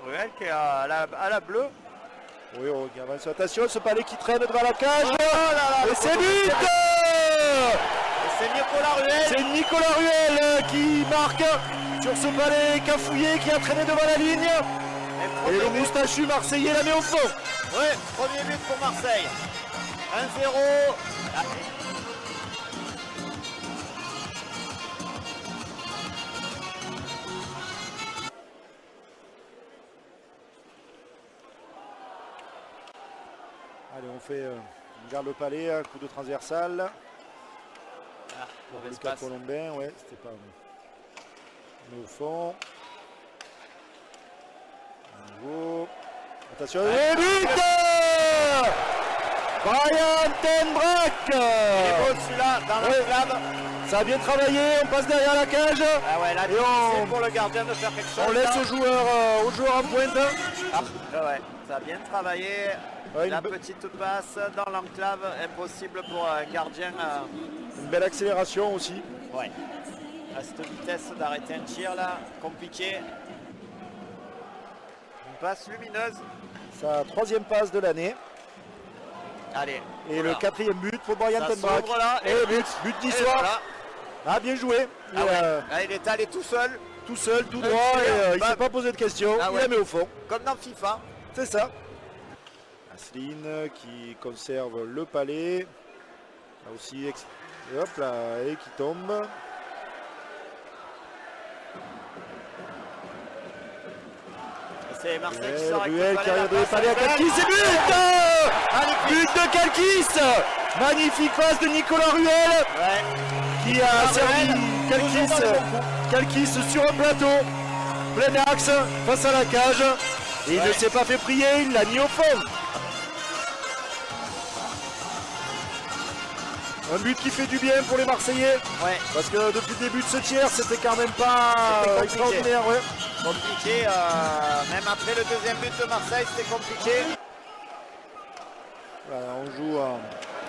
Ruel qui est à la bleue. Oui, on avance. Attention, ce palais qui traîne devant la cage. Et c'est but. C'est Nicolas Ruel. C'est Nicolas Ruel qui marque sur ce palais cafouillé qui a traîné devant la ligne. Et le moustachu marseillais la met au fond. Oui, premier but pour Marseille. 1-0. Allez, on garde le palais, un coup de transversal. Pour Le l'espace. Colombin, ouais, c'était pas. Mais au fond. À nouveau. Attention, et but Brian Tenbrack. Il est beau celui-là, dans l'enclave. Ça a bien travaillé, on passe derrière la cage. Ah ouais, là, Et c'est pour le gardien de faire quelque chose. On laisse au joueur en pointe. Ouais, ça a bien travaillé. Ouais, La petite passe dans l'enclave, impossible pour un gardien. Une belle accélération aussi. Ouais. À cette vitesse d'arrêter un tir là, compliqué. Une passe lumineuse. Sa troisième passe de l'année. Allez. Et voilà. le quatrième but pour Brian Ça Tenbrack. s'ouvre là. Et but d'histoire. Voilà. Ah, bien joué. Ah ouais. Là, il est allé tout seul. Tout seul, tout droit, et il ne s'est pas posé de questions. Ah Il ouais. la met au fond. Comme dans FIFA. C'est ça. Asseline qui conserve le palais. Là aussi, et hop là, et qui tombe. C'est Marseille qui Et sort avec Ruel le qui arrive palais, de palais à la passe Kalkis, et but de Kalkis. Magnifique passe de Nicolas Ruel Ouais. qui a servi Kalkis sur un plateau, plein axe, face à la cage. Et il ne s'est pas fait prier, il l'a mis au fond. Un but qui fait du bien pour les Marseillais. Ouais. Parce que depuis le début de ce tiers, c'était quand même pas C'était compliqué. extraordinaire. Ouais. Compliqué, même après le deuxième but de Marseille, c'était compliqué. Voilà, on joue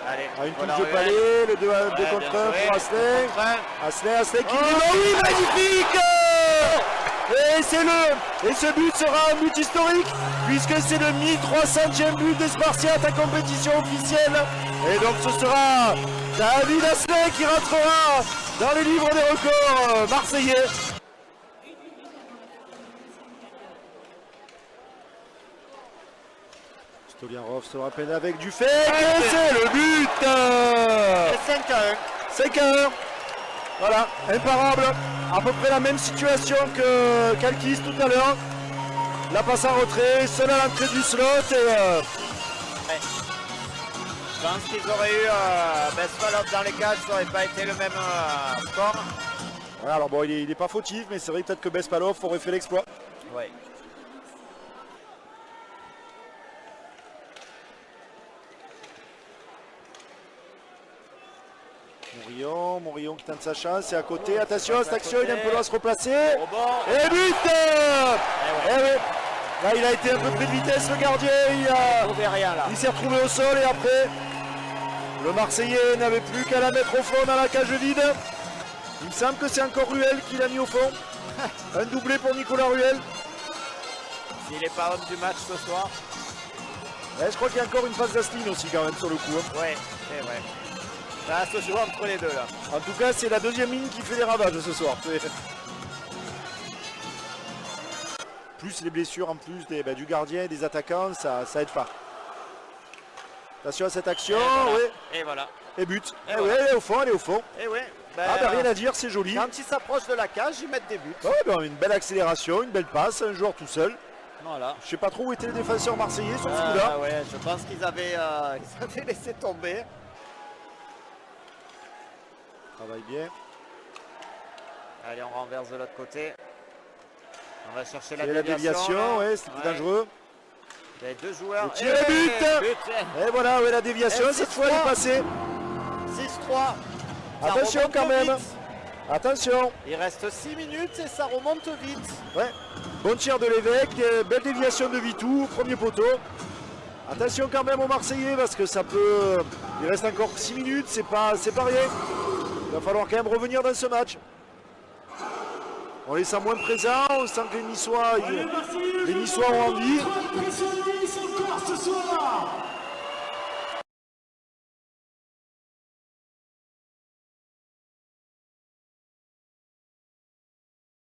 Allez, à une voilà, touche de Ruel. palais, le 2 Ouais, contre bien 1 joué. pour Asselin. Contre un. Asselin qui Oh, dit oui, magnifique. Et ce but sera un but historique puisque c'est le 1300e but des Spartiates à compétition officielle. Et donc ce sera David Asselin qui rentrera dans les livres des records marseillais. Stoliarov se rappelle avec du fait. Et c'est le but. C'est 5-1. 5-1. Voilà, imparable. À peu près la même situation que Kalkis tout à l'heure. La passe en retrait, seul à l'entrée du slot. Et Je pense qu'ils auraient eu Bespalov dans les cages, ça n'aurait pas été le même score. voilà, alors bon, il est pas fautif, mais c'est vrai peut-être que Bespalov aurait fait l'exploit. Ouais. Morillon qui tente sa chance, c'est à côté. Attention, cette action, il est un peu loin à se replacer. Au bord. Et but. ouais. Eh oui. Là, il a été un peu pris de vitesse, le gardien. On ne rien là. Il s'est retrouvé au sol et après, le Marseillais n'avait plus qu'à la mettre au fond dans la cage vide. Il me semble que c'est encore Ruel qui l'a mis au fond. Un doublé pour Nicolas Ruel. S'il n'est pas homme du match ce soir. Ouais, je crois qu'il y a encore une passe d'Asseline aussi quand même sur le coup. Hein. Ouais, c'est vrai. Ça se joue entre les deux là. En tout cas, c'est la deuxième ligne qui fait les ravages ce soir. Plus les blessures en plus du gardien et des attaquants, ça aide pas. Attention à cette action, oui. Et voilà. Et but. Et Eh voilà. ouais, elle est au fond, elle est au fond. Et ouais. Rien à dire, c'est joli. Quand ils s'approchent de la cage, ils mettent des buts. Une belle accélération, une belle passe, un joueur tout seul. Voilà. Je sais pas trop où étaient les défenseurs marseillais sur ce coup-là. Ouais, je pense qu'ils avaient laissé tomber. Travaille bien. Allez, on renverse de l'autre côté. On va chercher C'est la déviation. déviation, ouais, c'était plus dangereux. Il y a deux joueurs. Le tir et but. Et voilà, ouais, la déviation, Et cette fois, elle est passée. 6-3. Ça Attention remonte quand même. vite. Attention. Il reste 6 minutes et ça remonte vite. Ouais. Bon tir de l'évêque, belle déviation de Vitou, premier poteau. Attention quand même aux Marseillais parce que ça peut. Il reste encore 6 minutes, c'est pas rien. Il va falloir quand même revenir dans ce match. On les sent moins présents, on sent que les Niçois ont envie. Impressionniste encore ce soir.